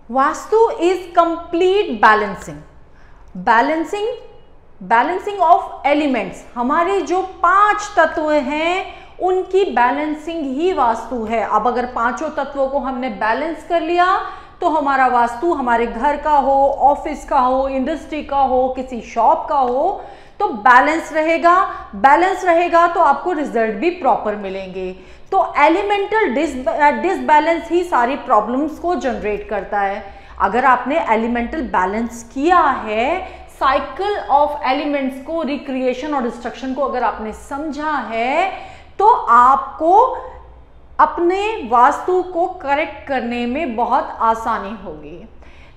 Vastu is complete balancing of elements. हमारे जो 5 तत्व हैं उनकी बैलेंसिंग ही वास्तु है। अब अगर 5 तत्वों को हमने बैलेंस कर लिया तो हमारा वास्तु हमारे घर का हो, ऑफिस का हो, इंडस्ट्री का हो, किसी शॉप का हो, तो बैलेंस रहेगा तो आपको रिजल्ट भी प्रॉपर मिलेंगे। तो एलिमेंटल डिसबैलेंस ही सारी प्रॉब्लम्स को जनरेट करता है। अगर आपने एलिमेंटल बैलेंस किया है, साइकिल ऑफ एलिमेंट्स को, रिक्रिएशन और डिस्ट्रक्शन को अगर आपने समझा है, तो आपको अपने वास्तु को करेक्ट करने में बहुत आसानी होगी।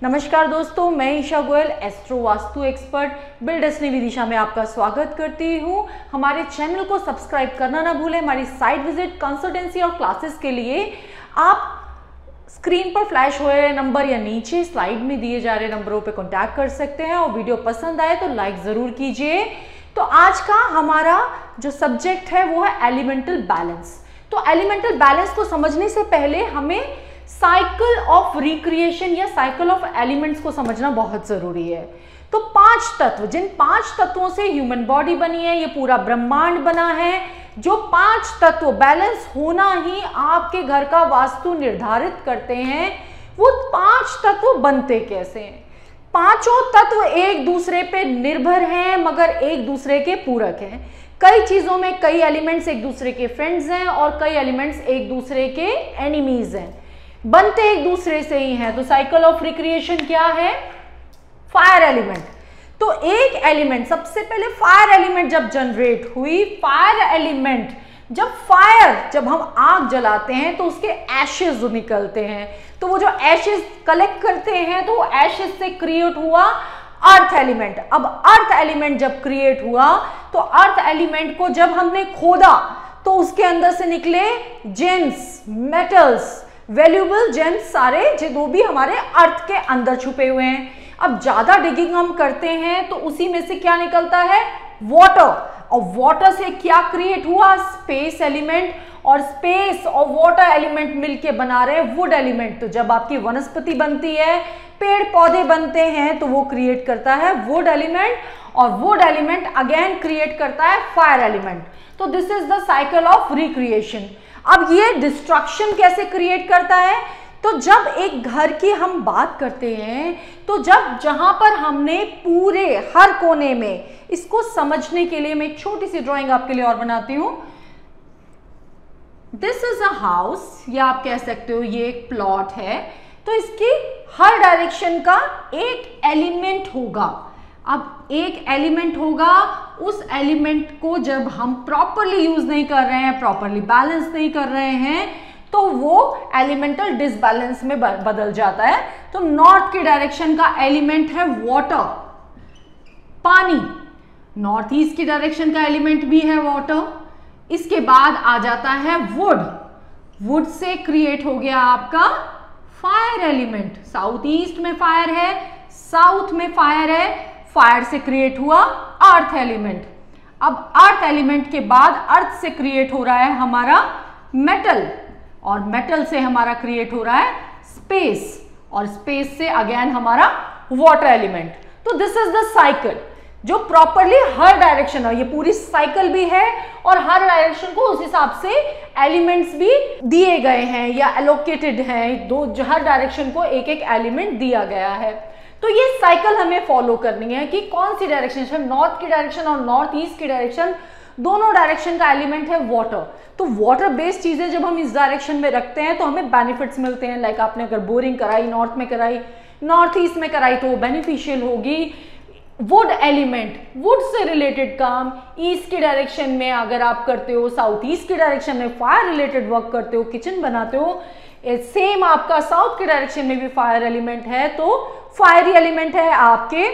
नमस्कार दोस्तों, मैं Isha Goyal, astro vastu expert, build destiny Vidisha में आपका स्वागत करती हूँ। हमारे चैनल को सब्सक्राइब करना ना भूलें। हमारी साइट विजिट, कंसल्टेंसी और क्लासेस के लिए आप स्क्रीन पर फ्लैश हुए नंबर या नीचे स्लाइड में दिए जा रहे नंबरों पे कांटेक्ट कर सकते हैं। और वीडियो पसंद आए तो लाइक जरूर कीजिए। तो आज का हमारा जो सब्जेक्ट है वो है एलिमेंटल बैलेंस। तो एलिमेंटल बैलेंस को समझने से पहले हमें साइकिल ऑफ रिक्रिएशन या साइकिल ऑफ एलिमेंट्स को समझना बहुत जरूरी है। तो 5 तत्व, जिन 5 तत्वों से ह्यूमन बॉडी बनी है, ये पूरा ब्रह्मांड बना है, जो 5 तत्व बैलेंस होना ही आपके घर का वास्तु निर्धारित करते हैं। वो 5 तत्व बनते कैसे हैं? 5 तत्व एक दूसरे पे निर्भर हैं मगर एक दूसरे के पूरक हैं। कई चीजों में कई एलिमेंट्स एक दूसरे के फ्रेंड्स हैं और कई एलिमेंट्स एक दूसरे के एनिमीज हैं, बनते एक दूसरे से ही हैं। तो साइकिल ऑफ रिक्रिएशन क्या है? Fire element. तो एक एलिमेंट, सबसे पहले फायर एलिमेंट जब जनरेट हुई, फायर एलिमेंट जब हम आग जलाते हैं तो उसके एशेज निकलते हैं, तो वो जो एशेज कलेक्ट करते हैं तो वो एशेज से क्रिएट हुआ अर्थ एलिमेंट। अब अर्थ एलिमेंट जब क्रिएट हुआ तो अर्थ एलिमेंट को जब हमने खोदा तो उसके अंदर से निकले जेम्स, मेटल्स, वैल्यूएबल जेम्स, सारे जो भी हमारे अर्थ के अंदर छुपे हुए हैं। अब ज्यादा डिगिंग हम करते हैं तो उसी में से क्या निकलता है? वाटर। और वाटर से क्या क्रिएट हुआ? Space element. और स्पेस और वाटर एलिमेंट मिलके बना रहे वुड एलिमेंट। तो जब आपकी वनस्पति बनती है, पेड़ पौधे बनते हैं, तो वो क्रिएट करता है वुड एलिमेंट, और वुड एलिमेंट अगेन क्रिएट करता है फायर एलिमेंट। तो this is the cycle of recreation. अब ये डिस्ट्रक्शन कैसे क्रिएट करता है? तो जब एक घर की हम बात करते हैं, तो जहां पर हमने पूरे हर कोने में, इसको समझने के लिए मैं एक छोटी सी ड्राइंग आपके लिए और बनाती हूं। दिस इज अ हाउस, या आप कह सकते हो ये एक प्लॉट है। तो इसकी हर डायरेक्शन का एक एलिमेंट होगा। अब एक एलिमेंट होगा, उस एलिमेंट को जब हम प्रॉपरली यूज नहीं कर रहे हैं, प्रॉपरली बैलेंस नहीं कर रहे हैं, तो वो एलिमेंटल डिसबैलेंस में बदल जाता है। तो नॉर्थ की डायरेक्शन का एलिमेंट है वाटर, पानी। नॉर्थ ईस्ट की डायरेक्शन का एलिमेंट भी है वाटर। इसके बाद आ जाता है वुड। वुड से क्रिएट हो गया आपका फायर एलिमेंट। साउथ ईस्ट में फायर है, साउथ में फायर है, फायर से क्रिएट हुआ अर्थ एलिमेंट। अब अर्थ एलिमेंट के बाद अर्थ से क्रिएट हो रहा है हमारा मेटल, और मेटल से हमारा क्रिएट हो रहा है स्पेस, और स्पेस से अगेन हमारा वाटर एलिमेंट। तो दिस इज द साइकिल जो प्रॉपरली हर डायरेक्शन है। ये पूरी साइकिल भी है और हर डायरेक्शन को उस हिसाब से एलिमेंट्स भी दिए गए हैं या एलोकेटेड हैं। हर डायरेक्शन को एक एक एलिमेंट दिया गया है। तो ये साइकिल हमें फॉलो करनी है कि कौन सी डायरेक्शन है। नॉर्थ की डायरेक्शन और नॉर्थ ईस्ट की डायरेक्शन, दोनों डायरेक्शन का एलिमेंट है वाटर। तो वाटर बेस्ड चीजें जब हम इस डायरेक्शन में रखते हैं तो हमें बेनिफिट्स मिलते हैं। लाइक आपने अगर बोरिंग कराई, नॉर्थ में कराई, नॉर्थ ईस्ट में कराई, तो वो बेनिफिशियल होगी। Would element, would say related काम ईस्ट की डायरेक्शन में अगर आप करते हो, साउथ ईस्ट की डायरेक्शन में फायर रिलेटेड वर्क करते हो, किचन बनाते हो, सेम आपका साउथ की डायरेक्शन में भी फायर एलिमेंट है, तो फायरी एलिमेंट है आपके।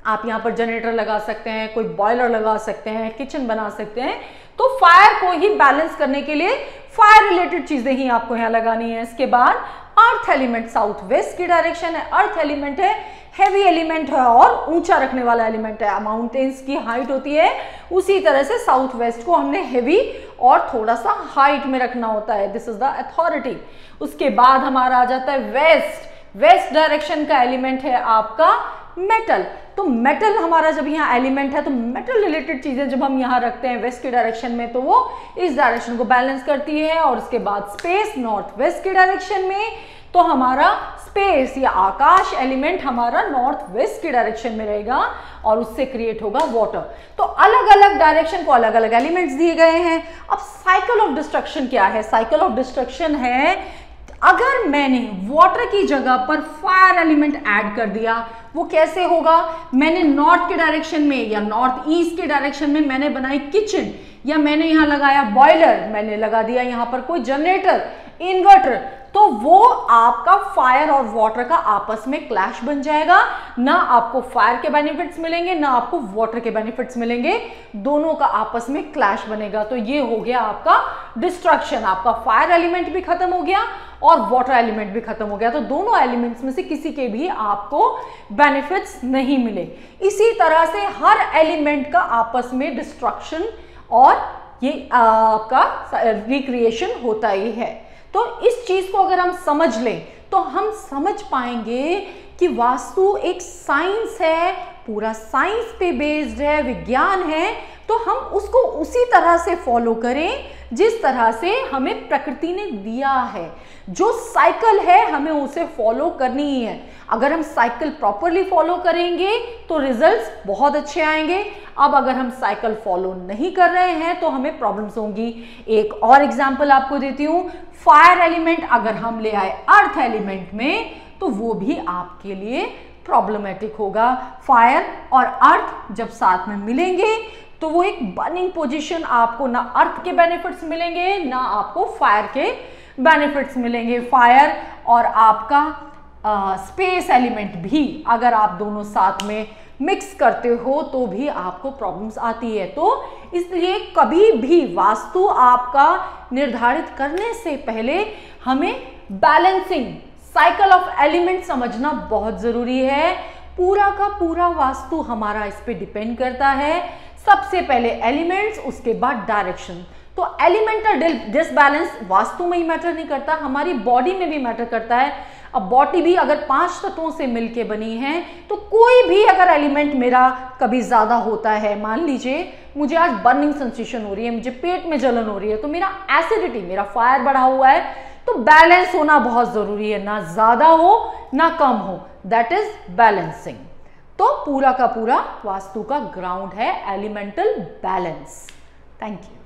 आप यहाँ पर जनरेटर लगा सकते हैं, कोई बॉयलर लगा सकते हैं, किचन बना सकते हैं। तो फायर को ही बैलेंस करने के लिए फायर रिलेटेड चीजें ही आपको यहाँ लगानी है। इसके बाद अर्थ एलिमेंट साउथ वेस्ट की डायरेक्शन है, अर्थ एलिमेंट है, हेवी एलिमेंट है और ऊंचा रखने वाला एलिमेंट है। माउंटेन्स की हाइट होती है, उसी तरह से साउथ वेस्ट को हमने हेवी और थोड़ा सा हाइट में रखना होता है। This is the authority. उसके बाद हमारा आ जाता है वेस्ट। वेस्ट डायरेक्शन का एलिमेंट है आपका मेटल। तो मेटल हमारा जब यहाँ एलिमेंट है तो मेटल रिलेटेड चीजें जब हम यहाँ रखते हैं वेस्ट के डायरेक्शन में तो वो इस डायरेक्शन को बैलेंस करती है। और उसके बाद स्पेस नॉर्थ वेस्ट के डायरेक्शन में, तो हमारा स्पेस या आकाश एलिमेंट हमारा नॉर्थ वेस्ट के डायरेक्शन में रहेगा और उससे क्रिएट होगा वाटर। तो अलग अलग डायरेक्शन को अलग अलग एलिमेंट्स दिए गए हैं। अब साइकिल ऑफ डिस्ट्रक्शन क्या है? साइकिल ऑफ डिस्ट्रक्शन है अगर मैंने वाटर की जगह पर फायर एलिमेंट ऐड कर दिया, वो कैसे होगा? मैंने नॉर्थ के डायरेक्शन में या नॉर्थ ईस्ट के डायरेक्शन में मैंने बनाई किचन, या मैंने यहाँ लगाया बॉयलर, मैंने लगा दिया यहाँ पर कोई जनरेटर, इन्वर्टर, तो वो आपका फायर और वाटर का आपस में क्लैश बन जाएगा। ना आपको फायर के बेनिफिट्स मिलेंगे ना आपको वाटर के बेनिफिट्स मिलेंगे, दोनों का आपस में क्लैश बनेगा। तो ये हो गया आपका डिस्ट्रक्शन, आपका फायर एलिमेंट भी खत्म हो गया और वाटर एलिमेंट भी खत्म हो गया। तो दोनों एलिमेंट्स में से किसी के भी आपको बेनिफिट्स नहीं मिले। इसी तरह से हर एलिमेंट का आपस में डिस्ट्रक्शन और ये आपका रिक्रिएशन होता ही है। तो इस चीज को अगर हम समझ लें तो हम समझ पाएंगे कि वास्तु एक साइंस है, पूरा साइंस पे बेस्ड है, विज्ञान है। तो हम उसको उसी तरह से फॉलो करें जिस तरह से हमें प्रकृति ने दिया है। जो साइकिल है हमें उसे फॉलो करनी ही है। अगर हम साइकिल प्रॉपरली फॉलो करेंगे तो रिजल्ट्स बहुत अच्छे आएंगे। अब अगर हम साइकिल फॉलो नहीं कर रहे हैं तो हमें प्रॉब्लम्स होंगी। एक और एग्जांपल आपको देती हूं, फायर एलिमेंट अगर हम ले आए अर्थ एलिमेंट में तो वो भी आपके लिए प्रॉब्लमेटिक होगा। फायर और अर्थ जब साथ में मिलेंगे तो वो एक बर्निंग पोजीशन, आपको ना अर्थ के बेनिफिट्स मिलेंगे ना आपको फायर के बेनिफिट्स मिलेंगे। फायर और आपका स्पेस एलिमेंट भी अगर आप दोनों साथ में मिक्स करते हो तो भी आपको प्रॉब्लम्स आती है। तो इसलिए कभी भी वास्तु आपका निर्धारित करने से पहले हमें बैलेंसिंग साइकिल ऑफ एलिमेंट समझना बहुत जरूरी है। पूरा का पूरा वास्तु हमारा इस पे डिपेंड करता है। सबसे पहले एलिमेंट्स, उसके बाद डायरेक्शन। तो एलिमेंटल डिसबैलेंस वास्तु में ही मैटर नहीं करता, हमारी बॉडी में भी मैटर करता है। अब बॉडी भी अगर 5 तत्वों से मिलके बनी है तो कोई भी अगर एलिमेंट मेरा कभी ज्यादा होता है, मान लीजिए मुझे आज बर्निंग सेंसेशन हो रही है, मुझे पेट में जलन हो रही है, तो मेरा एसिडिटी, मेरा फायर बढ़ा हुआ है, तो बैलेंस होना बहुत जरूरी है, ना ज्यादा हो ना कम हो, दैट इज बैलेंसिंग। तो पूरा का पूरा वास्तु का ग्राउंड है एलिमेंटल बैलेंस। Thank you.